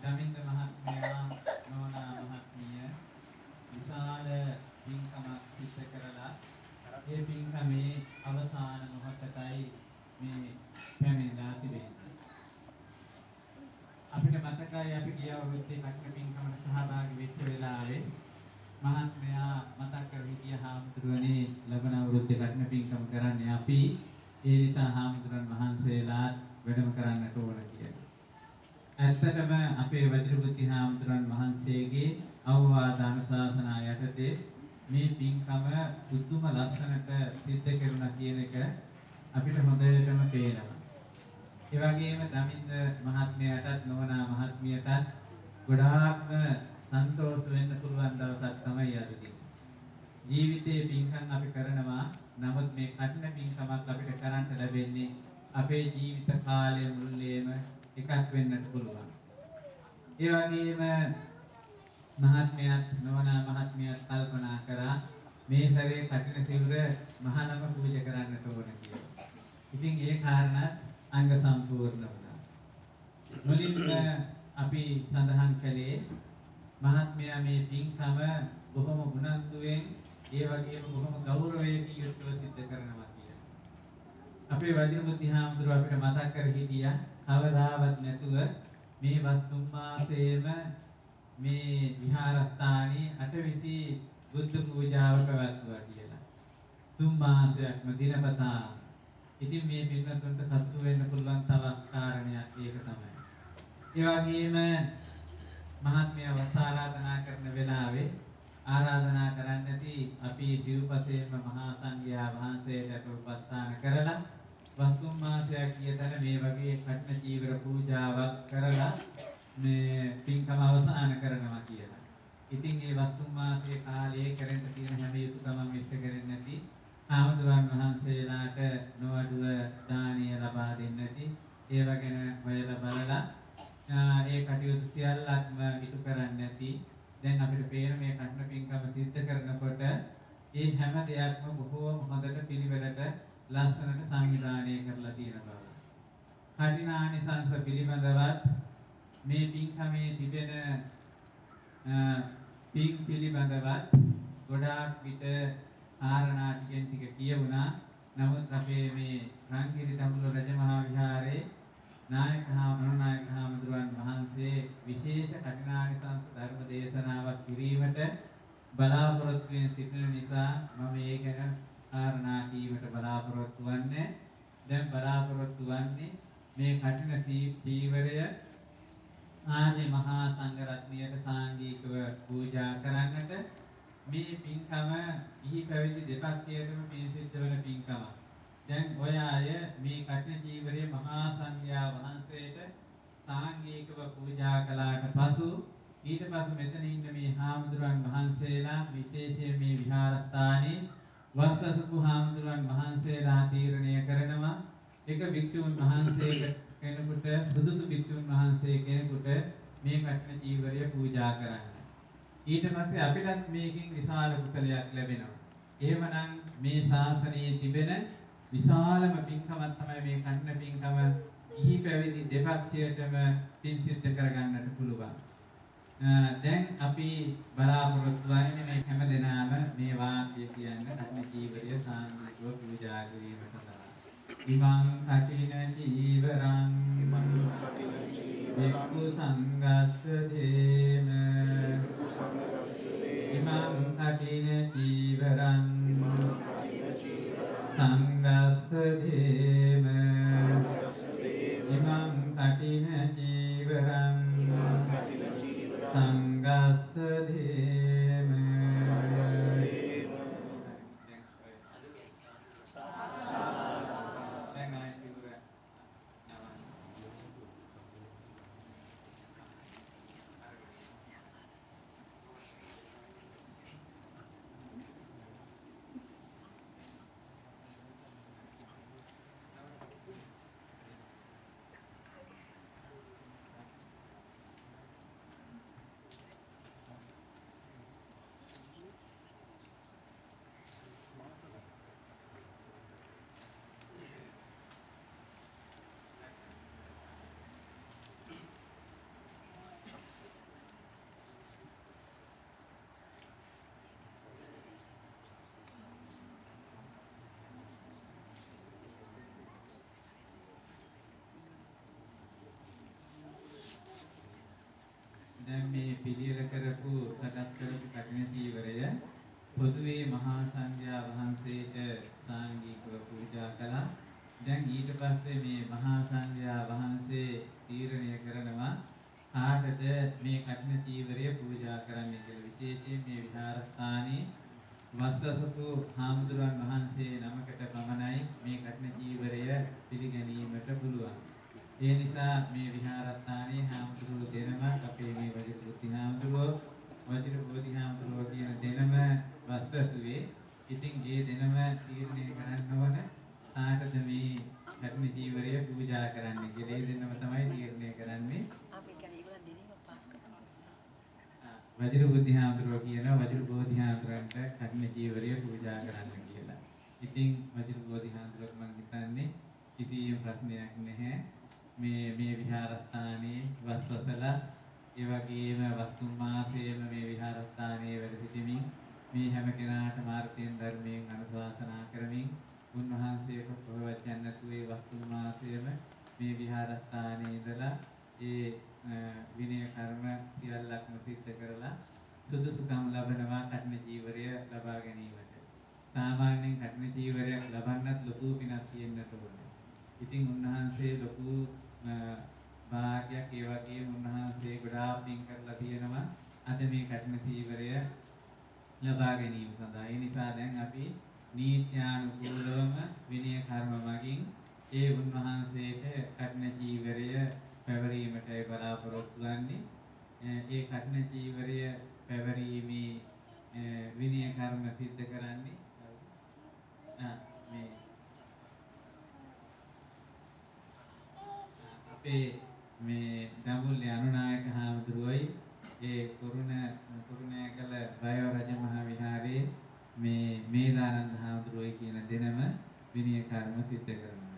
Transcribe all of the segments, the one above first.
දමින්ද මහත්මයා නෝනා මහත්මිය විශාල පින්කමක් සිදු කරලා ඒ පින්කමේ අවසාන මොහොතයි මේ පැමිණලා තිබෙන්නේ. අපිට මතකයි අපි ගිය අවුරුද්දේ කටක පින්කමට සහභාගී වෙච්ච වෙලාවේ මහත්මයා මතක් කර හිටිය හාමුදුරුවනේ ලබන අවුරුද්දේ කටන පින්කම කරන්නේ අපි ඒ නිසා හාමුදුරන් වහන්සේලා වැඩම කරන්නට ඕන කියලා. ඇත්තටම අපේ වජිරබුද්ධි හාමුදුරන් වහන්සේගේ අවවාද අනුශාසනා යටතේ මේ පින්කම පුදුම ලස්සනට සිද්ධ කෙරුණා කියන එක අපිට හොඳටම පේනවා. ඒ වගේම දමින්ද මහත්මයාටත් නෝනා මහත්මියටත් ගොඩාක්ම සන්තෝෂ වෙන්න පුළුවන් දවසක් තමයි අද ජීවිතේ පින්කම් අපි කරනවා. නමුත් මේ කටින පින්කමක් අපිට කරන්න ලැබෙන්නේ අපේ ජීවිත කාලය මුළුල්ලේම එකක් වෙන්නට පුළුවන්. ඒ වගේම මහත්මයාත් නෝනා මහත්මියත් කල්පනා කරා මේ සැරේ කටින සිවුර මහානම පූජා කරන්නට ඕන කියලා. ඉතින් ඒ කාරණා අංග සම්පූර්ණ වුණා. මුලින්ම අපි සඳහන් කළේ මහත්මයා මේ පින්කම බොහොම උනන්දුවෙන් ඒ වගේම බොහොම ගෞරවයෙන් යුක්තව සිද්ධ කරනවා කියලා. අපේ වජිරබුද්ධි හාමුදුරුව අපිට මතක් කර හිටියා කවදාවත් නැතුව මේ වස්තුම් මාසයේම මේ විහාරස්ථානයේ අටවිසි බුද්ධ පූජාව පැවැත්වුවා කියලා. 3 මාසයක්ම දිනපතා. ඉතින් මේ පින්වත්න්ට සතුටු වෙන්න පුළුවන් තවත් කාරණයක් ඒක තමයි. ඒ වගේම මහත්මයා වස්සාරාධනා කරන වෙලාවේ ආරාධනා කරන්නදී අපි සිව්පසේම මහා සංඝයා වහන්සේට උපස්ථාන කරලා වස්තුම් මාසයක් කියතන මේ වගේ කඨින චීවර පූජාවක් කරලා මේ පින්කම අවසන් කරනවා කියලා. ඉතින් මේ වස්තුම් මාසයේ කාලයේ කරන්න තියෙන හැම යුතුයකම මිස් කරන්නේ නැති ආමතුරුන් වහන්සේලාට නොඅඩුව දානීය ලබා දෙන්නටි ඒව ගැන හොයලා බලලා ඒ කටයුතු සියල්ලක්ම ඉටු කරන්නේ නැති දැන් අපිට පේන මේ කඨින පින්කම සිද්ධ කරනකොට ඒ හැම දෙයක්ම බොහෝම හොඳට පිළිවෙලට ලස්සනට සංවිධානය කරලා තියෙන බව. කඨිනානිසංස පිළිබඳවත් මේ පින්කමේ තිබෙන පින් පිළිබඳවත් ගොඩාක් විට ආරණා ටික කියවුණා. නමුත් අපේ මේ රංගිරි දඹුල්ල රජමහා විහාරයේ නායක මනෝනායක හාමුදුරුවන් වහන්සේ විශේෂ කඨිනානිසංස ධර්ම දේශනාවක් කිරීමට බලාපොරොත්තු වෙන සිටින නිසා මම ඒ ගැන කාරණා කීමට බලාපොරොත්තු වන්නේ. දැන් බලාපොරොත්තු වන්නේ මේ කඨින චීවරය ආදී මහා සංඝ රත්නයට සාංගිකව පූජා කරන්නට මේ පින්කම ඉහි පැවිදි දෙපැත්තේම මේ සිද්ධ වෙන පින්කම. දැන් ඔය අය මේ කඨින චීවරයේ මහා සංඝයා වහන්සේට සාංගිකව පූජා කළාට පසු ඊට පසු මෙතන ඉන්න මේ හාමුදුරන් වහන්සේලා විශේෂයෙන් මේ විහාරස්ථානයේ වස්සසුපු හාමුදුරන් වහන්සේලා තීරණය කරනවා එක භික්ෂුන් වහන්සේ කෙනෙකුට සුදුසු භික්ෂුන් වහන්සේ කෙනෙකුට මේ කඨින චීවරය පූජා කරන්න. ඊට පස්සේ අපිටත් මේකෙන් විශාල කුසලයක් ලැබෙනවා. එහෙමනම් මේ ශාසනයේ තිබෙන විශාලම පින්කමක් තමයි මේ කඨින පින්කම. ඉහි පැවිදි දෙපැත්තටම පින් සිද්ධ කරගන්නට පුළුවන්. දැන් අපි බලාපොරොත්තු වෙන්නේ මේ හැම දිනම මේ වාක්‍ය කියන්නේ කඨින චීවරය සාංගිකව පූජා කිරීමට තමයි. ඉමං කඨින චීවරං වික්ඛු සංඝස්ස දේම ඉමං කඨින චීවරං සංඝස්ස දේම ඉමං කඨින චීවරං සංඝස්ස දේම දැන් මේ පිළියෙල කරපු සකස් කරපු කඨින චීවරය පොදුවේ මහා සංඝයා වහන්සේට සාංගිකව පූජා කළා. දැන් ඊට පස්සේ මේ මහා සංඝයා වහන්සේ තීරණය කරනවා කාටද මේ කඨින චීවරය පූජා කරන්න කියලා. විශේෂයෙන් මේ විහාරස්ථානයේ වස්සසතු හාමුදුරන් වහන්සේ නමකට පමණයි මේ කඨින චීවරය පිළිගැනීමට පුළුවන්. ඒ නිසා මේ විහාරස්ථානයේ හාමුදුරුවෝ දෙනම අපේ මේ වජිරපුත්ති හාමුදුරුවෝ වජිරපුත්ති හාමුදුරුවෝ කියන දෙනම වස්සසුවේ. ඉතින් මේ දෙනම තීරණය කරන්න ඕන කාටද මේ කඨින චීවරය පූජා කරන්න කියලා. ඒ දෙනම තමයි තීරණය කරන්නේ. වජිර බුද්ධිහාමුදුරුවෝ කියනවා වජිර බෝධිහාමුදුරන්ට කඨින චීවරය පූජා කරන්න කියලා. ඉතින් වජිර බෝධිහාමුදුරුවෝ මම හිතන්නේ කිසියම් ප්‍රශ්නයක් නැහැ. මේ විහාරස්ථානයේ වස්වසලා ඒ වගේම වස්තුන් මාසයේම මේ විහාරස්ථානයේ වැඩ සිටමින් මේ හැම කෙනාට මාර්ගයෙන් ධර්මයෙන් අනුශාසනා කරමින් උන්වහන්සේට ප්‍රවචන නැතුවේ වස්තුන් මාසයේම මේ විහාරස්ථානයේ ඉඳලා ඒ විනය කර්ම සියල්ලක්ම සිද්ධ කරලා සුදුසුකම් ලබනවා කඨින චීවරය ලබා ගැනීමට. සාමාන්‍යයෙන් කඨින චීවරයක් ලබන්නත් ලොකු පිනක් තියෙන්නට ඕනේ. ඉතින් උන්වහන්සේ ලොකු භාග්‍යයක් ඒ වගේම උන්වහන්සේ ගොඩාක් පින් කරලා තියෙනවා අද මේ කඨින චීවරය ලබා ගැනීම සඳහා. ඒ නිසා දැන් අපි නීත්‍යානුකූලවම විනය කර්ම මගින් ඒ උන්වහන්සේට කඨින චීවරය පැවරීමටයි බලාපොරොත්තු වෙන්නේ. ඒ කඨින චීවරය පැවරීමේ විනය කර්ම සිද්ධ කරන්නේ මේ අපේ මේ දඹුල්ලේ අනුනායක හාමුදුරුවෝයි ඒ කුරුණෑගල බයව රජ මහා විහාරයේ මේ මේදානන්ද හාමුදුරුවෝයි කියන දෙනම විනය කර්ම සිද්ධ කරනවා.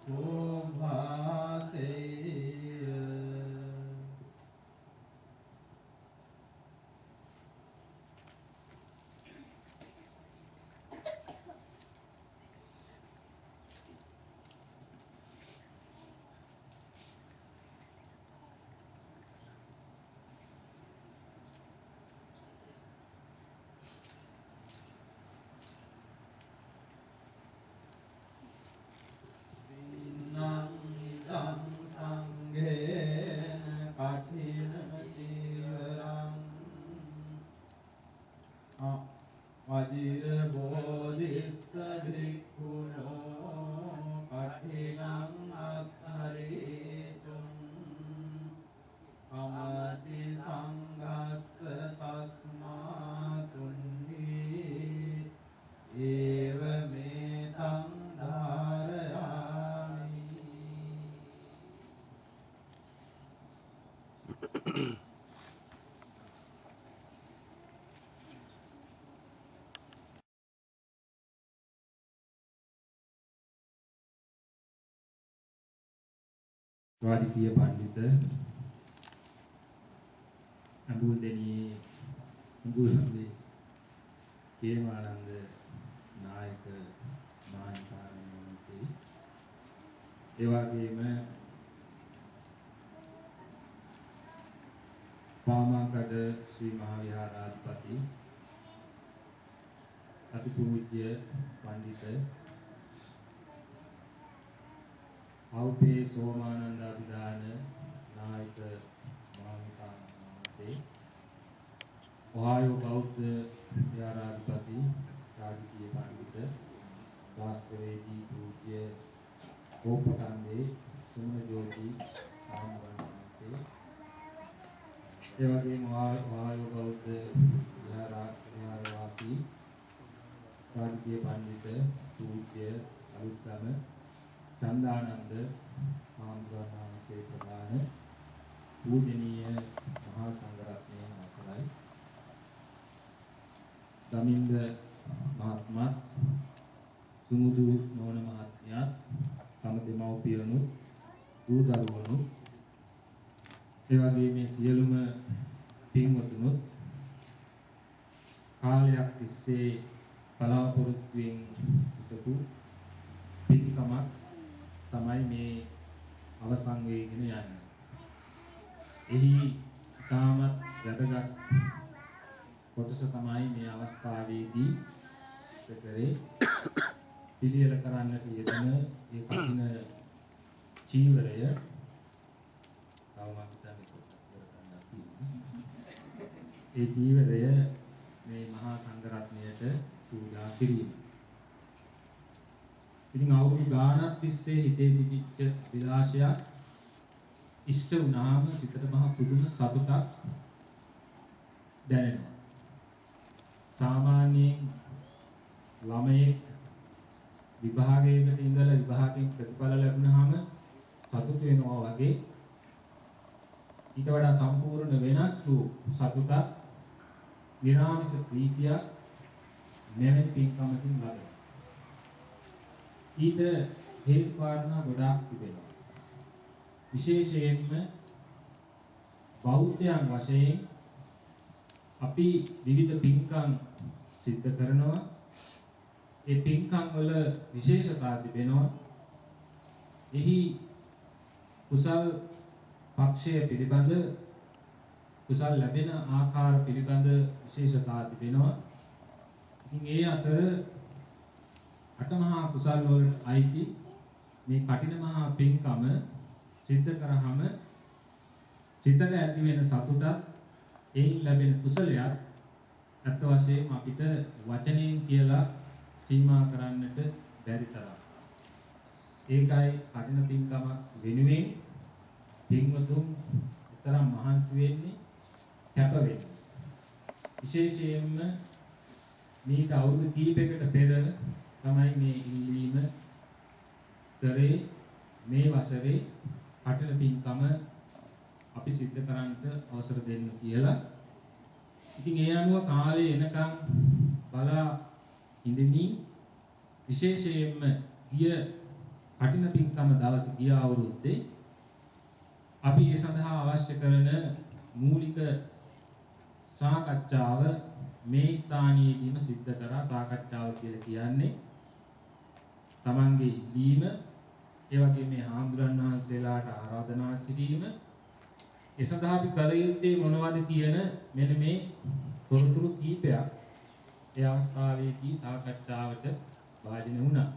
සෝභාසේ රාජකීය පඬිත අඹුල්දෙණියේ උගුල්හඳේ කේමානන්ද නායක මහානිකායන් වහන්සේ ඒ වගේම පාමාකඩ ශ්‍රී මහා විහාරාධිපති අතිපූජ්‍ය පඬිත අවුපේ සෝමානන්ද අභිදාන නායක මහානිකායන් වහන්සේ ඔහායෝ බෞද්ධ විහාරාධිපති රාජකීය පඬිත ශාස්ත්‍රවේදී පූජ්‍ය කෝපකන්දේ සුමන ජෝති සාමවන් වහන්සේ ඒ වගේම ඔහායෝ බෞද්ධ විහාරවාසී රාජකීය පඬිත පූජ්‍ය අලුත්ගම චන්දානන්ද මහාමුදුරන් වහන්සේ ප්‍රදාන පූජනීය මහා සංඝරත්නය අවසරයි දමින්ද මහත්මයා සුමුදු නෝන මහත්මයා තම දෙමව්පියනුත් දූ දරුවනුත් ඒ වගේ මේ සියලුම පින්වතුනුත් කාලයක් තිස්සේ බලාපොරොත්තුෙන් හිටපු පින්කමක් තමයි මේ අවසන් වෙගෙන යන්නේ. එහි තාමත් වැදගත් කොටස තමයි මේ අවස්ථාවේදී කරේ පිළියෙල කරන්නට යෙදෙන ඒ කඨින චීවරය ඒ ජීවරය මේ මහා සංඝරත්නයට පූජා කිරීම. ඉතින් අවුරුදු ගානක් තිස්සේ හිතේ තිබිච්ච විලාසයක් ඉෂ්ට වුණාම සිතට මහ පුදුම සතුටක් දැනෙනවා. සාමාන්‍යයෙන් ළමයෙක් විභාගයකට ඉඳලා විභාගයෙන් ප්‍රතිඵල ලැබුණාම සතුට වෙනවා වගේ ඊට වඩා සම්පූර්ණ වෙනස් වූ සතුටක් නිරාමිෂ ප්‍රීතියක් මෙවැනි පින්කමකින් ලැබෙනවා. ඊට හේතු කාරණා ගොඩාක් තිබෙනවා. විශේෂයෙන්ම බෞද්ධයන් වශයෙන් අපි විවිධ පින්කම් සිද්ධ කරනවා. ඒ පින්කම් වල විශේෂතා තිබෙනවා. එහි කුසල් පක්ෂය පිළිබඳ කුසල් ලැබෙන ආකාර පිළිබඳ විශේෂතා තිබෙනවා. ඉතින් ඒ අතර අටමහා කුසල් වලට අයිති මේ කඨින මහා පින්කම සිද්ධ කරාම සිතට ඇති වෙන සතුටත් එයින් ලැබෙන කුසලයක් අත් වශයෙන් අපිට වචනයෙන් කියලා සීමා කරන්නට බැරි තරම්. ඒකයි කඨින පින්කමක් වෙනුවෙන් පින්වතුන් තරම් මහන්සි වෙන්නේ කැප වෙන්නේ. විශේෂයෙන්ම මේ අවුරුදු කීපයකට පෙර තමයි මේ ඉල්ලීම කරේ මේ වසරේ කඨින පින්කම අපි සිද්ධ කරන්නට අවසර දෙන්න කියලා. ඉතින් ඒ අනුව කාලේ එනකම් බලා ඉඳිමින් විශේෂයෙන්ම ගිය කඨින පින්කම දවස් ගිය අවුරුද්දේ අපි ඒ සඳහා අවශ්‍ය කරන මූලික සාකච්ඡාව මේ ස්ථානයේදීම සිද්ධ කරා. සාකච්ඡාව කියලා කියන්නේ තමන්ගේ ඉල්ලීම, ඒ වගේම මේ හාමුදුරන් වහන්සේලාට ආරාධනා කිරීම, ඒ සඳහා අපි කල යුත්තේ මොනවද කියන මෙන්න මේ තොරතුරු කීපයක් ඒ අවස්ථාවේදී සාකච්ඡාවට භාජනය වුණා.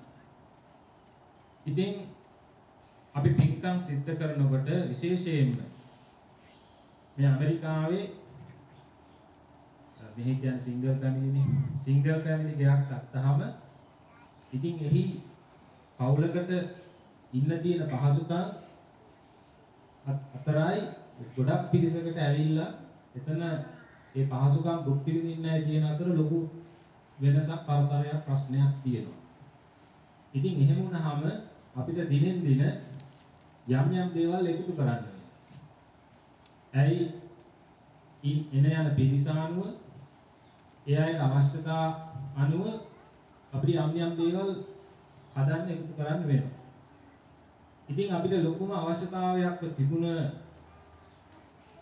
ඉතින් අපි පින්කම් සිද්ධ කරනකොට විශේෂයෙන්ම මේ ඇමරිකාවේ මෙහි කියන සිංගල් ෆැමිලිනේ. සිංගල් ෆැමිලි ගයක් ගත්තාම ඉතින් එහි පවුලකට ඉන්න තියෙන පහසුකම් අතරයි ගොඩක් පිරිසකට ඇවිල්ලා එතන ඒ පහසුකම් භුක්ති විඳින්න ඇයි කියන අතර ලොකු වෙනසක් පරතරයක් ප්‍රශ්නයක් තියෙනවා. ඉතින් එහෙම වුණාම අපිට දිනෙන් දින යම් යම් දේවල් එකතු කරන්න වෙනවා. ඇයි එන යන පිරිස අනුව ඒ අයට අවශ්‍යතා අනුව අපිට යම් යම් දේවල් හදන්න එකතු කරන්න වෙනවා. ඉතින් අපිට ලොකුම අවශ්‍යතාවයක් තිබුණ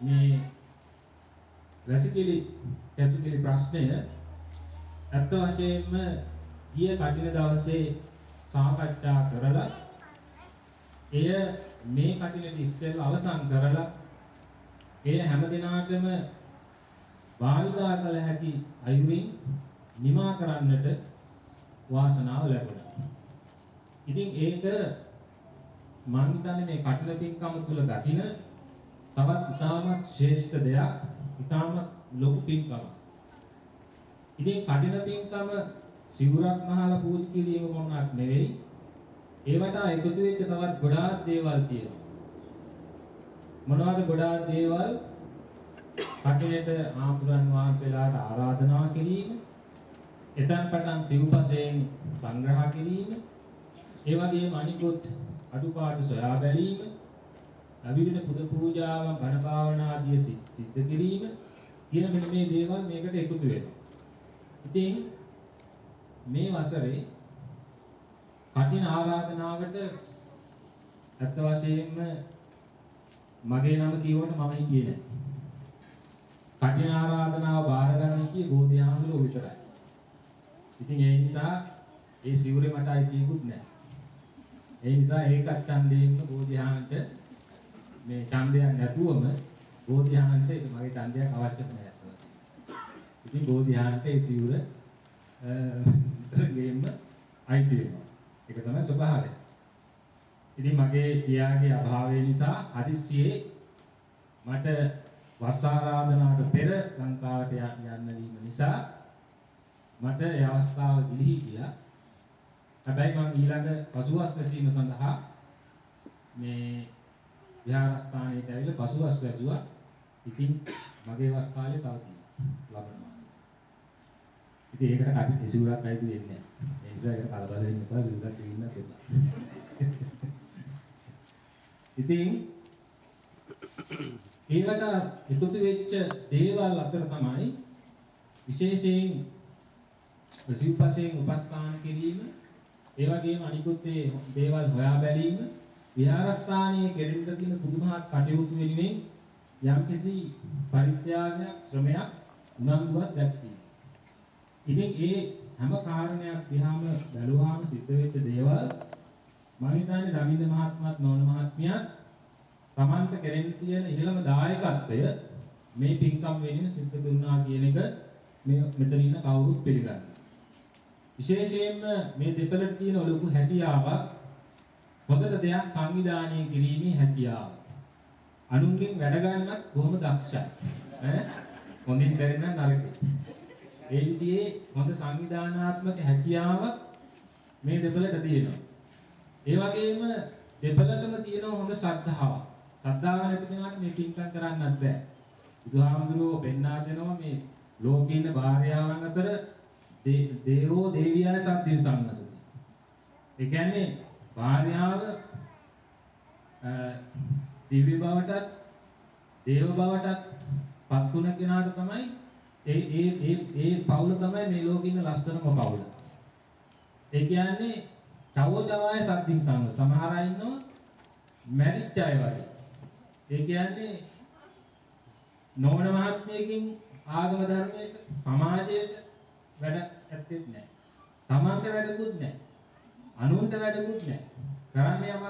මේ වැසිකිලි ප්‍රශ්නය ඇත්ත වශයෙන්ම ගිය කටින දවසේ සාකච්ඡා කරලා එය මේ කටිනට ඉස්සෙල්ලා අවසන් කරලා එය හැම දිනාටම භාවිතා කළ හැකි අයුරින් නිමා කරන්නට වාසනාව ලැබුණා. ඉතින් ඒක මම හිතන්නේ මේ කටින පින්කම තුල දකින තවත් ඉතාමත් ශ්‍රේෂ්ඨ දෙයක්, ඉතාමත් ලොකු පින්කමක්. ඉතින් කටින පින්කම සිවුරක් මහලා පූජා කිරීම පමණක් නෙවෙයි, ඒවට එකතු වෙච්ච තවත් ගොඩාක් දේවල් තියෙනවා. මොනවද ගොඩාක් දේවල්? කටිනට ආතුරන් වහන්සේලාට ආරාධනා කිරීම, එතන පටන් සිව්පසයෙන් සංග්‍රහ කිරීම, ඒ වගේම අනිකුත් අඩුපාඩු සොයා බැලීම, අවිවිධ පුද පූජාවන් බණ භාවනා ආදී සිද්ධ කිරීම කියන මෙන්න මේ දේවල් මේකට එකතු වෙනවා. ඉතින් මේ වසරේ කටින ආරාධනාවට අත්ත වශයෙන්ම මගේ නම කියවන්න මම හිතියේ නැහැ. කටින ආරාධනාව බාර ගන්න කියේ බෝධිආමඳුරෝ විතරයි. ඉතින් ඒ නිසා ඒ සිවුරේ මට අයිතියකුත් නැහැ. ඒ නිසා ඒකත් ඡන්දයෙන් බෝධිආමන්ට මේ ඡන්දයක් නැතුවම බෝධිආමන්ට ඒක මගේ ඡන්දයක් අවශ්‍ය නැහැ. ඉතින් බෝධිආමන්ට ඒ සිවුර ගේන්න අයිති වෙනවා. ඒක තමයි ස්වභාවය. ඉතින් මගේ පියාගේ අභාවය නිසා හදිස්සියේ මට වස් ආරාධනාවට පෙර ලංකාවට යන්න වීම නිසා මට ඒ අවස්ථාව ගිලිහි ගියා. හැබැයි මම ඊළඟ පසුවස් වැසීම සඳහා මේ විහාරස්ථානයට ඇවිල්ලා පසුවස් වැසුවා. ඉතින් මගේ වස් කාලේ තව තියෙනවා. ලබන මාසෙ. ඉතින් ඒකට කටි කිසිවුරක් අයිති වෙන්නේ නැහැ. ඒ නිසා ඒකට කලබල වෙන්න එපා. සිවුරක් දෙන්න එපා. ඉතින් ඒකට එකතු වෙච්ච දේවල් අතර තමයි විශේෂයෙන් සිව්පසයෙන් උපස්ථාන කිරීම, ඒ වගේම අනිකුත් දේවල් හොයා බැලීම, විහාරස්ථානයේ කෙරෙන්න තියෙන පුදුමහත් කටයුතු වෙනුවෙන් යම්කිසි පරිත්‍යාගයක්, ශ්‍රමයක්, උනන්දුවක් දැක්වීම. ඉතින් ඒ හැම කාරණයක් දිහාම බැලුවාම සිද්ධ වෙච්ච දේවල් මම හිතන්නේ දමින්ද මහත්මයාත් නෝන මහත්මියත් තමන්ට කෙරෙන්න තියෙන ඉහළම දායකත්වය මේ පින්කම් වෙනුවෙන් සිද්ධ කරනවා කියන එක මේ මෙතන ඉන්න කවුරුත් පිළිගන්නවා. විශේෂයෙන්ම මේ දෙපළට තියෙන ලොකු හැකියාවක් හොඳට දෙයක් සංවිධානය කිරීමේ හැකියාව. අනුන්ගෙන් වැඩ ගන්නත් කොහොම දක්ෂයි. හොඳින් කරන නරකයි. ඒ විදිහේ හොඳ සංවිධානාත්මක හැකියාවක් මේ දෙපළට තියෙනවා. ඒ වගේම දෙපළටම තියෙන හොඳ ශ්‍රද්ධාවක්. ශ්‍රද්ධාව නැති කෙනාට මේ පින්කම් කරන්නත් බෑ. බුදුහාමුදුරුවෝ පෙන්වා දෙනවා මේ ලෝකේ ඉන්න භාර්යාවන් අතර දේවෝ දේවියයි සත්‍ය සම්මසති. ඒ කියන්නේ භාර්යාව දිව්‍ය බවටත් දේව බවටත් පත් වුණ කෙනාට තමයි ඒ පවුල තමයි මේ ලෝකේ ඉන්න ලස්සනම පවුල. ඒ කියන්නේ චවෝචවාය සත්‍ය සංඝ සමහර අය ඉන්නවා මැරිච්ච අය වගේ. ඒ කියන්නේ නෝන මහත්මයකින් ආගම ධර්මයට සමාජයට වැඩ ඇත්තෙත් නැහැ. තමන්ට වැඩකුත් නැහැ. අනුන්ට වැඩකුත් නැහැ. කරන්න යමක්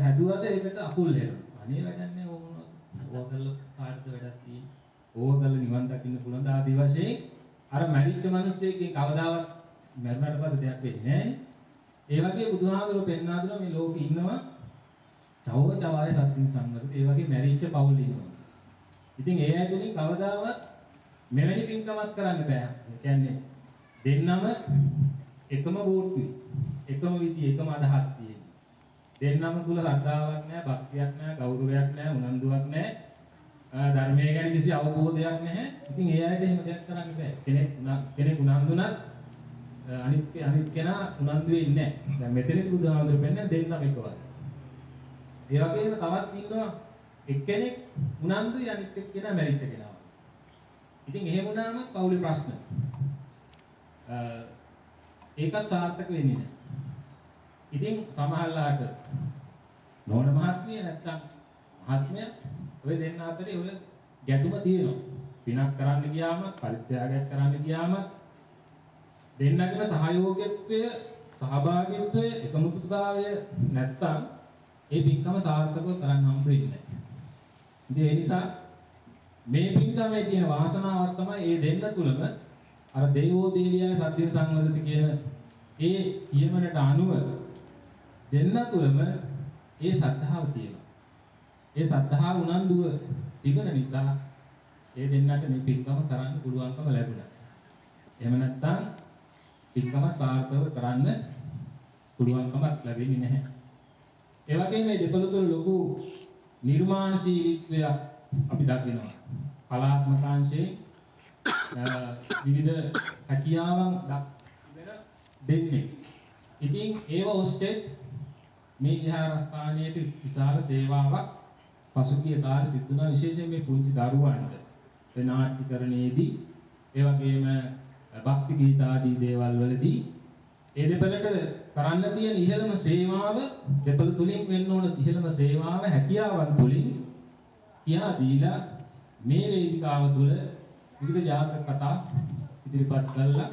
හැදුවද ඒකට අකුල් හෙනවා. අනේ වැඩක් නැහැ ඕක මොනවද? ඕක කරලා කාටද වැඩක් තියෙන්නේ? ඕක කරලා නිවන් දකින්න පුළුවන් ආදී වශයෙන් අර මැරිච්ච මිනිස්සෙක්ගේ කවදාවත් මැරුණාට පස්සේ දෙයක් වෙන්නේ නැහැ. ඒ වගේ බුදුහාමුදුරුවෝ පෙන්වා දෙනවා මේ ලෝකේ ඉන්නවා චවෝචවාය සත්‍ය සංඝස. ඒ වගේ මැරිච්ච පවුල් ඉන්නවා. ඉතින් ඒ ඇතුලින් කවදාවත් මෙවැනි පින්කමක් කරන්න බෑ. ඒ කියන්නේ දෙන්නම එකම බෝට්ටුයි. එකම විදිය, එකම අදහස් තියෙන්නේ. දෙන්නම තුල ශ්‍රද්ධාවක් නැහැ, භක්තියක් නැහැ, ගෞරවයක් නැහැ, උනන්දුවක් නැහැ. ධර්මය ගැන කිසි අවබෝධයක් නැහැ. ඉතින් ඒ ඇයිට එහෙම දෙයක් කරන්න බෑ. කෙනෙක් උනන්දුනත් අනිත් කෙනා උනන්දු වෙන්නේ නැහැ. දැන් මෙතනදී බුදුහාමුදුරු පෙන්නන දෙන්නම එක වගේ. ඒ වගේම තවත් ඉන්නවා එක්කෙනෙක් උනන්දුයි අනිත් එක්කෙනා මැරිච්ච කෙනා. ඉතින් එහෙම වුණාම පවුලේ ප්‍රශ්න. ඒකත් සාර්ථක වෙන්නේ නැහැ. ඉතින් සමහරලාට නෝන මහත්මිය නැත්තම් මහත්මයා ඔය දෙන්න අතරේ ඔය ගැටුම තියෙනවා. පිනක් කරන්න ගියාම පරිත්‍යාගයක් කරන්න ගියාම දෙන්නගේම සහයෝගීත්වය සහභාගීත්වය එකමුතුතාවය නැත්තම් ඒ පින්කම සාර්ථකව කරන්න හම්බ වෙන්නේ නැහැ. ඉතින් ඒ නිසා මේ පින්කමේ තියෙන වාසනාවක් තමයි ඒ දෙන්න තුලම අර දේවෝ දේවියයි සත්‍ය සංවසති කියන ඒ කියමනට අනුව දෙන්න තුලම ඒ ශ්‍රද්ධාව තියෙනවා. ඒ ශ්‍රද්ධාව උනන්දුව තිබෙන නිසා ඒ දෙන්නට මේ පින්කම කරන්න පුළුවන්කම ලැබුණා. එහෙම නැත්නම් පින්කම සාර්ථකව කරන්න පුළුවන්කමක් ලැබෙන්නේ නැහැ. ඒ වගේම මේ දෙපළ තුල ලොකු නිර්මාණශීලීත්වයක් අපි දකිනවා. කලාත්මකාංශයේ විවිධ හැකියාවන් දක්වන දෙන්නේ. ඉතින් ඒව ඔස්සේ මේ විහාරස්ථානයේ විශාල සේවාවක් පසුගිය කාලේ සිදු වුණා, විශේෂයෙන් මේ පුංචි දරුවන්ට ඒ නාට්‍යකරණයේදී ඒ වගේම භක්ති ගීත ආදී දේවල් වලදී ඒ දෙපළට කරන්න තියෙන ඉහළම සේවාව දෙපළ තුලින් වෙන්න ඕන ඉහළම සේවාව හැකියාවන් තුලින් කියා දීලා මේ වේදිකාව තුළ විවිධ ජාතක කතා ඉදිරිපත් කළා.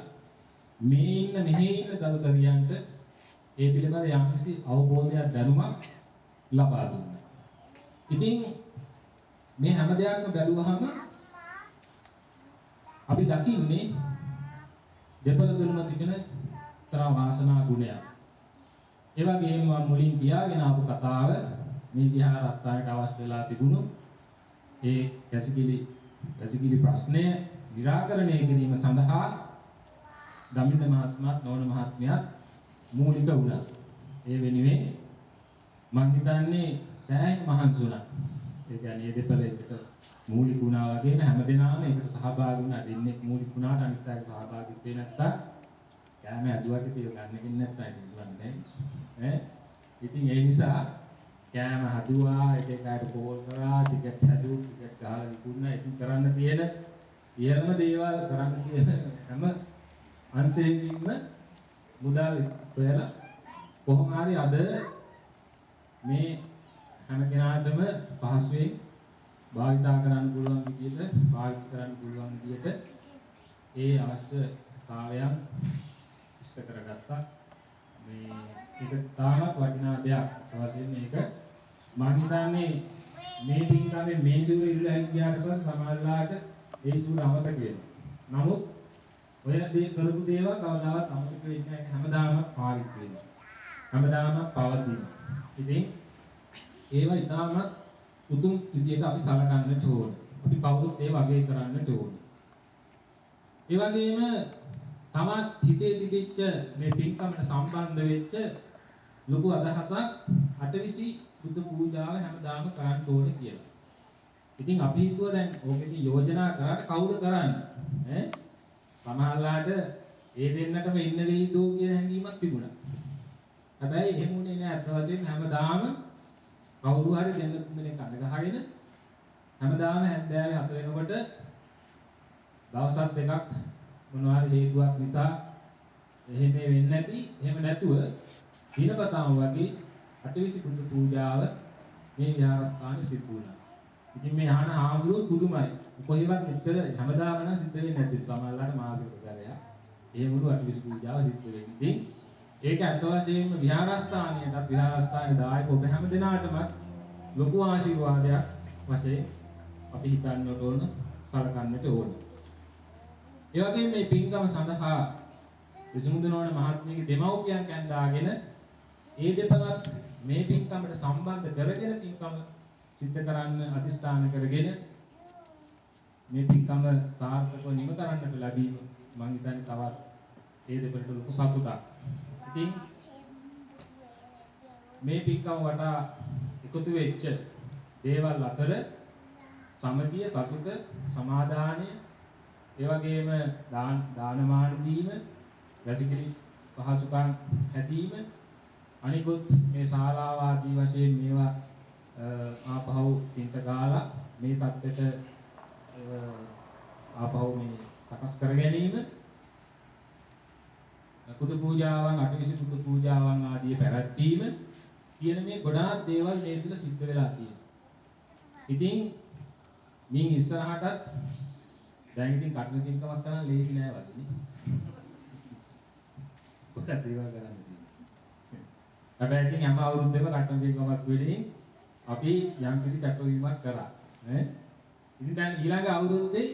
මේ ඉන්න මෙහි ඉන්න දරුදරියන්ට ඒ පිළිබඳ යම්කිසි අවබෝධයක් දැනුමක් ලබා දුන්නා. ඉතින් මේ හැම දෙයක්ම බැලුවහම අපි දකින්නේ දෙපළ තුලම තිබෙන තරම් වාසනා ගුණයක්. ඒ වගේම මම මුලින් කියාගෙන ආපු කතාව මේ විහාරස්ථානයට අවශ්‍ය වෙලා තිබුණු ඒ වැසිකිලි ප්‍රශ්නය निराකරණය කිරීම සඳහා දමිත මහත්මයාත් නෝන මහත්මියත් මූලික වුණා. ඒ වෙනුවෙන් මම හිතන්නේ සෑහෙන මහන්සි වුණා. ඒ කියන්නේ මේ දෙපළ එකට මූලික වුණා වගේම හැමදෙනාම ඒකට සහභාගී වුණා. දෙන්නේ මූලික වුණාට අනිත් අය සහභාගී වෙන්නේ නැත්තම් කෑම ඇදුවට ඒක ගන්න නැත්තම් ඉන්නන්නේ ඈ. ඉතින් ඒ නිසා කෑම හදුවා, එක එකට කෝල් කරා, ටිකට් හැදුවා, ටිකට් ගහලා විකුණා. ඉතින් කරන්න තියෙන ඊයම දේවල් කරන්න තියෙන හැම අංශයකින්ම මුදල් හොයලා කොහොම හරි අද මේ හැම කෙනාටම පහසුවෙන් භාවිතා කරන්න පුළුවන් විදිහට භාවිත කරන්න පුළුවන් විදිහට ඒ අවශ්‍යතාවයන් ඉෂ්ට කරගත්තා. මේ ඒක තාමත් වටිනා දෙයක්. අවශ්‍යයෙන් මේක මම හිතන්නේ මේ පින්කමේ මේ සිවුර ඉල්ලලා ගියාට පස්සේ සමහරලාට ඒ සිවුර අමතක වෙනවා. නමුත් ඔය දේ කරපු දේවල් කවදාවත් අමතක වෙන්නේ නැහැ. හැමදාම පාවිච්චි වෙනවා. හැමදාම පවතිනවා. ඉතින් ඒවා ඉතාමත් උතුම් විදියට අපි සලකන්නට ඕන. අපි කවුරුත් ඒ වගේ කරන්නට ඕන. ඒ වගේම තමත් හිතේ තිබිච්ච මේ පින්කමට සම්බන්ධ වෙච්ච ලොකු අදහසක් අටවිසි බුදු පූජාව හැමදාම කරන්න ඕනේ කියලා. ඉතින් අපි හිතුවා දැන් ඕකෙදී යෝජනා කරාට කවුද කරන්නේ? ඈ සමහරලාට ඒ දෙන්නටම ඉන්න වෙයිදෝ කියන හැඟීමක් තිබුණා. හැබැයි එහෙම උනේ නෑ. අත් වශයෙන් හැමදාම කවුරු හරි දෙන්න තුන්දෙනෙක් අඳ ගහගෙන හැමදාම හැන්දෑවේ 4 වෙනකොට දවසක් දෙකක් මොනවා හරි හේතුවක් නිසා එහෙම වෙන්නේ නැති. එහෙම නැතුව දිනපතාම වගේ අටවිසි බුදු පූජාව මේ විහාරස්ථානයේ සිදු වුණා. ඉතින් මේ ආන හාමුදුරුවෝ පුදුමයි. කොහෙවත් මෙච්චර හැමදාම නම් සිද්ධ වෙන්නේ නැති. සමහරවිට මාසෙක සැරයක් එහෙමලු අටවිසි පූජාව සිදු වෙන්නේ. ඉතින් ඒක අත් වශයෙන්ම විහාරස්ථානයටත් විහාරස්ථානයේ දායක ඔබ හැම දෙනාටම ලොකු ආශිර්වාදයක් වශයෙන් අපි හිතන්නට ඕන, සලකන්නට ඕන. ඒ වගේම මේ පින්කම සඳහා විසුමුදුනෝන මහත්මියගේ දෙමව්පියන් කැඳාගෙන ඒ දෙපළත් මේ පින්කමට සම්බන්ධ කරගෙන පින්කම සිද්ධ කරන්න අධිෂ්ඨාන කරගෙන මේ පින්කම සාර්ථකව නිම කරන්නට ලැබීම මම හිතන්නේ තවත් ඒ දෙපළට ලොකු සතුටක්. ඉතින් මේ පින්කම වටා එකතු වෙච්ච දේවල් අතර සමගිය, සතුට, සමාදානය, ඒ වගේම දානමාන දීම, වැසිකිලි පහසුකම් ඇදීම, අනිකුත් මේ ශාලාව ආදී වශයෙන් මේවා ආපහු තින්ත ගාලා මේ தත්ත්වයට ආපහු මේ සකස් කර ගැනීම, පුදු පූජාවන්, අටවිසි පුදු පූජාවන් ආදී පැවැත්වීම, කියන මේ ගොඩාක් දේවල් මේ තුල සිද්ධ වෙලා තියෙනවා. ඉතින් මින් ඉස්සරහටත් දැන් ඉතින් කටන තින්කමක් කරන්න ලේසි නෑ වගේ නේ. ඔක දේවල් කරන්න තියෙනවා. හැබැයි ඉතින් හැම අවුරුද්දෙම කටන තින්කමක් වෙලින් අපි යම්කිසි කැපවීමක් කරා. නේ? ඉතින් දැන් ඊළඟ අවුරුද්දේ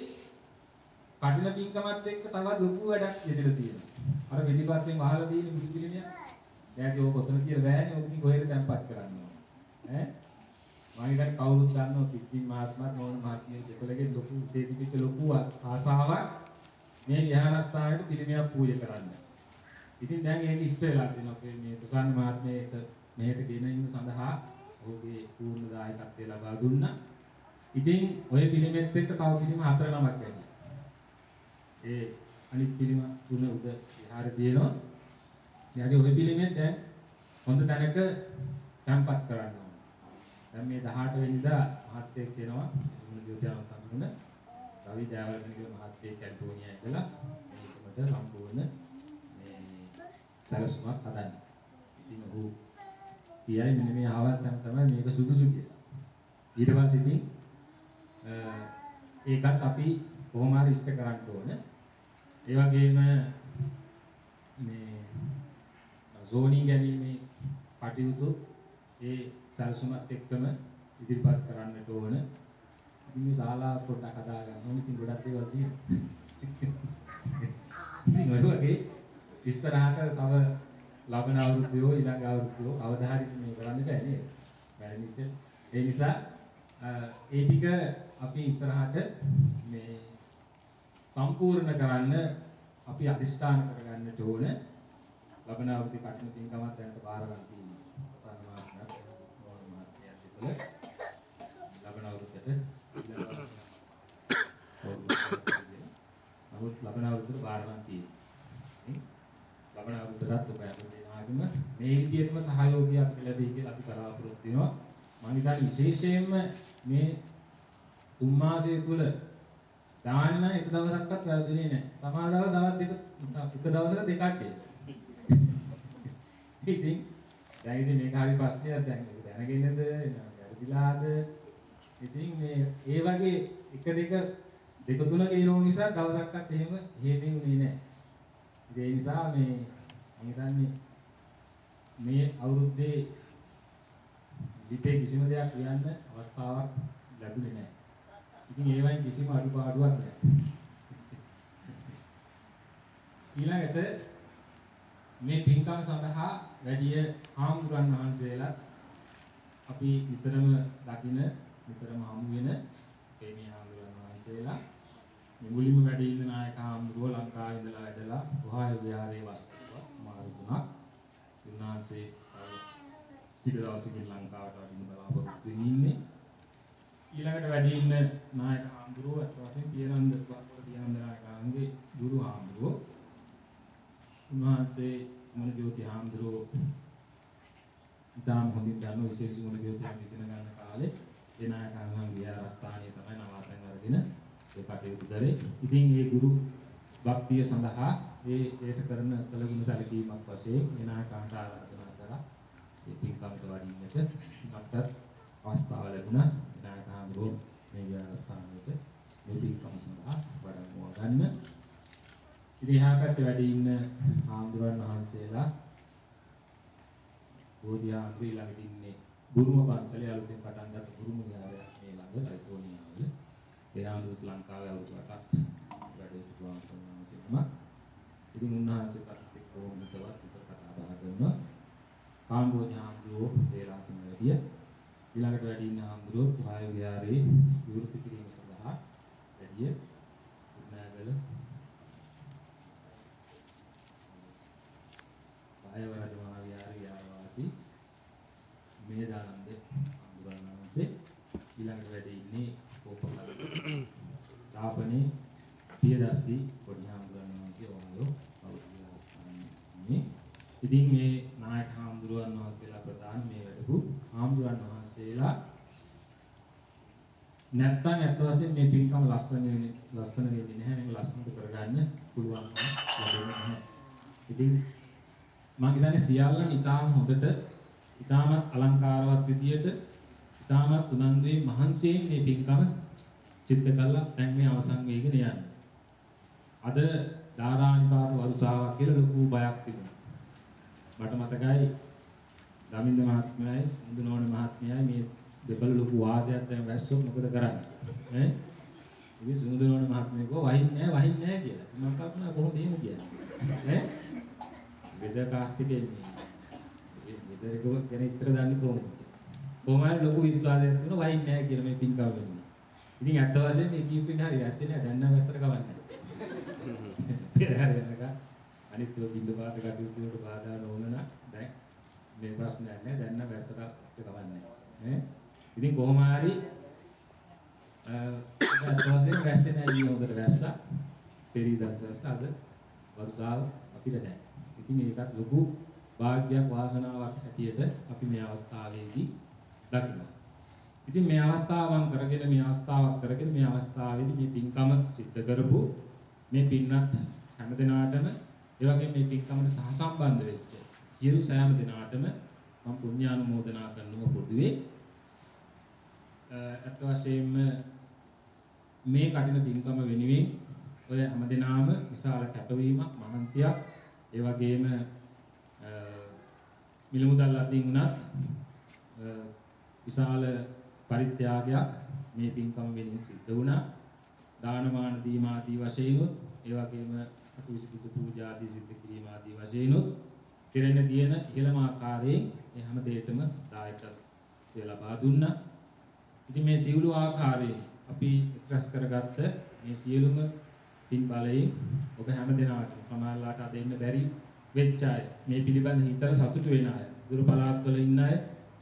කටින පින්කමත් එක්ක තවත් ලොකු වැඩක් යෙදලා තියෙනවා. අර පිටිපස්සෙන් වහලා තියෙන බුදු පිළිමය. එයාගේ ඕක කොතන කියලා බෑනේ. ඕක ඉතින් කොහෙද තැම්පත් කරන්න ඕන. ඈ මම හිතන්නේ කවුරුත් දන්නවා පිටින් මහත්මයාත් නෝන මහත්මිය දෙපළගේ ලොකු දෙවිපිට ලොකු ආසාවක් මේ විහාරස්ථානයේ පිළිමයක් පූජා කරන්න. ඉතින් දැන් ඒක ඉෂ්ට වෙලා තියෙනවා. මේ ප්‍රසන්න මහත්මයාට මෙහෙට ගෙන ඉන්න සඳහා ඔහුගේ පූර්ණ දායකත්වය ලබා දුන්නා. ඉතින් ඔය පිළිමෙත් එක්ක තව පිළිම 4 නමක් ඇති. ඒ අනිත් පිළිම 3 උද විහාරේ තියෙනවා. එයාගේ ඔය පිළිමෙත් දැන් හොඳ තැනක තැන්පත් කරන්න ඕන. දැන් මේ 18 වෙනිදා මහත්යෙක් වෙනවා. මුළු ජෝතියම සම්මුණ රවි ජයවර්ධන කියලා මහත්යෙක් කැලිෆෝනියා ඉඳලා මේකමද සම්පූර්ණ මේ සැලසුමක් හදන්නේ. ඉතින් ඔහු කියයි මෙන්න මේ ආවත් තමයි මේක සුදුසු කියලා. ඊට පස්සේ ඉතින් ඒකත් අපි කොහොම හරි ඉෂ්ට කරන්න ඕන. ඒ වගේම මේ zoning ගැනීමේ කටයුතු ඒ සැලසුමත් එක්කම ඉදිරිපත් කරන්නට ඕන. ඉතින් මේ ශාලාව පොඩ්ඩක් හදා ගන්න ඕනේ. ඉතින් ගොඩක් දේවල් තියෙනවා. ඉතින් ඔය වගේ ඉස්සරහට තව ලබන අවුරුද්දෝ ඊළඟ අවුරුද්දෝ අවධාරි මේ කරන්න බෑ නේද? බැරි නිසා ඒ නිසා ඒ ටික අපි ඉස්සරහට මේ සම්පූර්ණ කරන්න අපි අදිෂ්ඨාන කරගන්නට ඕන. ලබන අවුරුද්දේ කටින පින්කමක් දැනට බාර ගන්න තියෙනවා. ප්‍රසන්න මාත්‍යක් නෝන මාත්‍යක් දෙපළ ලබන අවුරුද්දට නමුත් ලබන අවුරුද්දට බාර ගන්න තියෙනවා. ලබන අවුරුද්දටත් ඔබ යන්න මේ විදිහටම සහයෝගය අපිට ලැබෙයි කියලා අපි බලාපොරොත්තු වෙනවා. මම හිතන්නේ විශේෂයෙන්ම මේ 3 මාසය තුල දාන්න එක දවසක්වත් වැරදුනේ නැහැ. සමාදාව දවස් දෙක එක දවසට දෙකක් කියලා. ඉතින් දැන් ඉතින් මේක හරි ප්‍රශ්නයක් දැන් මේක දැනගෙනද වැරදිලාද? ඉතින් මේ ඒ වගේ එක දෙක තුන කියනෝ නිසා දවසක්වත් එහෙම හේතුුනේ නැහැ. ඒ නිසා මේ මම හිතන්නේ මේ අවුරුද්දේ ලිපේ කිසිම දෙයක් කියන්න අවස්ථාවක් ලැබුණේ නැහැ. ඉතින් ඒ වයින් කිසිම අඩුපාඩුවක් නැහැ. ඊළඟට මේ පින්කම සඳහා වැඩි ආම්දුරන් වහන්සේලා අපි විතරම දකින විතරම හමු වෙන මේ ආම්දුරන් වහන්සේලා මේ මුලින්ම වැඩ ඉන්න නායක ආම්දුරෝ ලංකාවේ ඉඳලා වැඩලා ඔහාය විහාරයේ වස්තුව මාස 3ක් උන්වහන්සේ ටික දවසකින් ලංකාවට වඩින්න බලාපොරොත්තු වෙමින් ඉන්නේ. ඊළඟට වැඩ ඉන්න නායක ආම්දුරෝ අත්වශයෙන් පියනන්ද නායකගේ ගුරු ආම්දුරෝ උන්වහන්සේ මොන ජෝති ආම්දුරෝ ඉතාම හොඳින් දන්න විශේෂ මොන ජෝතියක් ඉගෙන ගන්න කාලේ ඒ නායකයන් විහාරස්ථානයේ තමයි නවාතැන් අරගෙන ඒ කටයුතු කරේ. ඉතින් මේ ගුරු භක්තිය සඳහා ඒට කරන කළගුණ සැලකීමක් වශයෙන් ඒ නායකයන්ට ආරාධනා කරා. ඒ පින්කමට වඩින්නට මටත් අවස්ථාව ලැබුණා. ඒ නායකයන්ගේ මේ විහාරස්ථානයේ මේ පින්කම සඳහා වඩම්මුව ගන්න. ඉතින් එහා පැත්තේ වැඩ ඉන්න ආම්දුරන් වහන්සේලා බෝධිආත්‍රි ළඟ ඉන්නේ බුරුම පන්සලේ අලුතෙන් පටන් ගත්ත බුරුම විහාරයක් මේ ළඟ කැලිෆෝනියාවල. ඒ ආම්දුරත් ලංකාවේ අවුරුදු 8ක් වැඩ සිටුවා කරනවා. ඉතින් උන්වහන්සේට කොහොමද තවත් කතා බහ කරනවා. කාම්බෝජ ආම්දුරෝ දේලාසන වැඩිය. ඊළඟට වැඩ ඉන්න ආම්දුරෝ පහය විහාරයේ විවෘත කිරීම සඳහා වැඩිය. උත්නාගල අයවරද මහා විහාරයේ විහාරවාසී මේදානන්ද අඳුරනන්සේ ඊළඟට වැඩ ඉන්නේ කෝපකල දාපනේ පියදස්සි පොඩි අඳුරනන්සේ ඔයෝ අවුරුදු ඉතින් මේ නායක හාමුදුරුවන් වහන්සේලා ප්‍රධාන මේ වැඩපු හාමුදුරන් වහන්සේලා නැත්තම් අත් වශයෙන් මේ පින්කම ලස්සන වෙන්නේ නැහැ. මේක ලස්සනට කරගන්න පුළුවන්කම ලැබෙන්නේ නැහැ. ඉතින් මම හිතන්නේ සියල්ලන් ඉතාම හොඳට ඉතාමත් අලංකාරවත් විදියට ඉතාමත් උනන්දුවේ මහන්සියෙන් මේ පින්කම සිද්ධ කළා. දැන් මේ අවසන් වෙගෙන යන්නේ. අද ධාරානිපාත වර්ෂාවක් කියලා ලොකු බයක් තිබුණා. මට මතකයි දමින්ද මහත්මයායි මුදුනෝන මහත්මයායි මේ දෙබල ලොකු වාදයක් දැන් වැස්සොත් මොකද කරන්නේ? ඉතින් සුමුදුනෝන මහත්මයා කිව්වා වහින්නේ නැහැ කියලා. මම කල්පනා කොහොමද එහෙම කියන්නේ? වෙදර් කාස්ට් එකේ මේ වෙදර් එක ගැන ඉතර දන්නේ කොහොමද? කොහොමද ලොකු විශ්වාසයක් තියෙනවා වහින්නේ නැහැ කියලා මේ පින්කම් වෙන්නේ. ඉතින් අත් වශයෙන් මේ කීප එක හරි ඇස්සේ නෑ දැන් නම් වැස්සට කවන්නේ. පෙරහැර යනකම් අනිත් බින්ද පාත කටයුතු වලට බාධා නොවන නම් දැන් මේ ප්‍රශ්නයක් නෑ දැන් නම් වැස්සට කවන්නේ. ඈ ඉතින් කොහොම හරි අත් වශයෙන් වැස්සේ නෑ ඊ හොඳට වැස්සා. පෙරීදත් වැස්සා අද වර්ෂාව අපිට නෑ. ඉතින් ඒකත් ලොකු වාග්යක් වාසනාවක් හැටියට අපි මේ අවස්ථාවේදී දකිනවා. ඉතින් මේ අවස්ථාවන් කරගෙන මේ අවස්ථාවේදී මේ පින්කම සිද්ධ කරපු මේ පින්නත් හැම දිනාටම ඒ වගේම මේ පින්කමට සහසම්බන්ධ වෙච්ච සියලු සෑම දිනාටම මම පුණ්‍යානුමෝදනා කරනවා පොදුවේ. අත් වශයෙන්ම මේ කටින පින්කම වෙනුවෙන් ඔය හැම දිනාම විශාල කැපවීමක් මහන්සියක් ඒ වගේම මිලමුදල් අතින් උනත් විශාල පරිත්‍යාගයක් මේ පින්කම වෙනුවෙන් සිද්ධ වුණා. දානමාන දීම ආදී වශයෙන් ඒ වගේම අතුවිසිතු පූජා ආදී සිද්ධ කිරීම ආදී වශයෙන් කෙරෙන තියෙන ඉහළම ආකාරයෙන් මේ හැම දෙයකම දායකත්වය ලබා දුන්නා. ඉතින් මේ සියලු ආකාරයෙන් අපි රැස් කරගත්ත මේ සියලුම පින් බලයෙන් ඔබ හැම දිනාටම සමාජලාට අද එන්න බැරි වෙච්ච අය මේ පිළිබඳ හිතලා සතුටු වෙන අය දුර පළාත්වල ඉන්න අය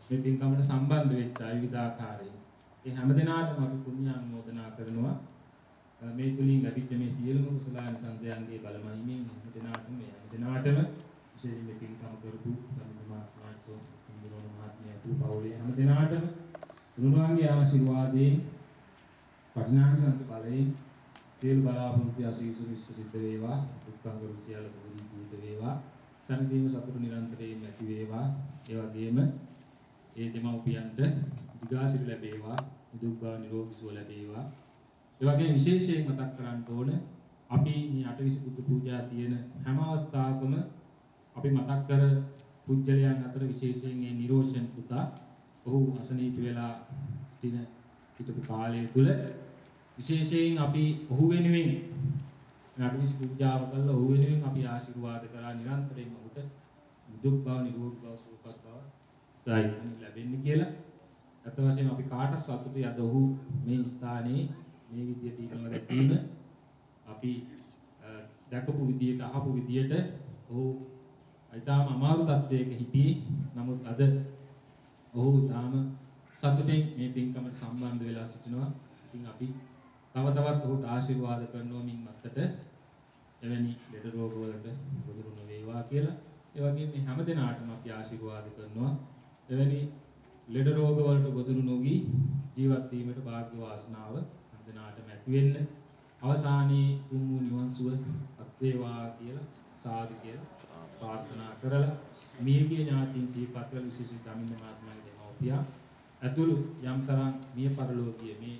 මේ පින්කමට සම්බන්ධ වෙච්ච අය විවිධාකාරයෙන් ඒ හැම දිනාටම අපි පුණ්‍යානුමෝදනා කරනවා. මේ තුලින් ලැබිච්ච මේ සියලුම කුසලාන සංසයන්ගේ බල මහිමින් හැම දිනාටම විශේෂයෙන් මේ පින්කම කරපු සම්මානසෝ මුදුනෝන මහත්මිය පවුලේ හැම දිනාටම උන්වහන්සේගේ ආශිර්වාදයෙන් පටිනාංශ බලයෙන් සියලු බලාපොරොත්තු ආශීර්වාද විශ්ව සිද්ධ වේවා. උත්සාහ කරු සියල්ල දුරුීත වේවා. සම්සීම සතුරු නිරන්තරයෙන් ඇති වේවා. ඒ වගේම ඒ දෙමව්පියන්ට දිගාසිරි ලැබේවා. නිදුක් බව නිරෝගී සුව ලැබේවා. ඒ වගේම විශේෂයෙන් මතක් කරන්න ඕන අපි මේ අටවිසි බුදු පූජා තියෙන හැම අවස්ථාවකම අපි මතක් කර පුජ්‍යලයන් අතර විශේෂයෙන් මේ නිරෝෂන් පුතා ඔහු අසනීප වෙලා සිටින කාලය තුල විශේෂයෙන් අපි ඔහු වෙනුවෙන් අටවිසි පූජාව කළා. ඔහු වෙනුවෙන් අපි ආශිර්වාද කරා නිරන්තරයෙන්ම ඔහුට දුක් බව නිරෝධ බව සුවපත් බව ලැබෙන්න කියලා. අත වශයෙන් අපි කාට සතුටුයි අද ඔහු මේ ස්ථානයේ මේ විදියට ඉන්නවා දැකීම අපි දැකපු විදියට අහපු විදියට ඔහු ඊටාම අමාරු තත්වයක හිටියේ. නමුත් අද ඔහු ඊටාම සතුටින් මේ පින්කමට සම්බන්ධ වෙලා සිටිනවා. ඉතින් අපි තව තවත් ඔහුට ආශිර්වාද කරනවා මින් මත්තට එවැනි ලෙඩ රෝග වලට ගොදුරු නොවේවා කියලා. ඒ වගේම මේ හැම දිනාටම අපි ආශිර්වාද කරනවා එවැනි ලෙඩ රෝග වලට ගොදුරු නොවි ජීවත් වීමට වාග්ය වාසනාව හැම දිනාටම ඇති වෙන්න. අවසානයේ තුන් වූ නිවන් සුව අත් වේවා කියලා සාදු කියලා ප්‍රාර්ථනා කරලා මියගිය ඥාතීන් සිහිපත් කළ විශේෂ දමින්න මහත්මයාගේ දෙමව්පියා ඇතුළු යම් තරම් මිය පරලෝකීය මේ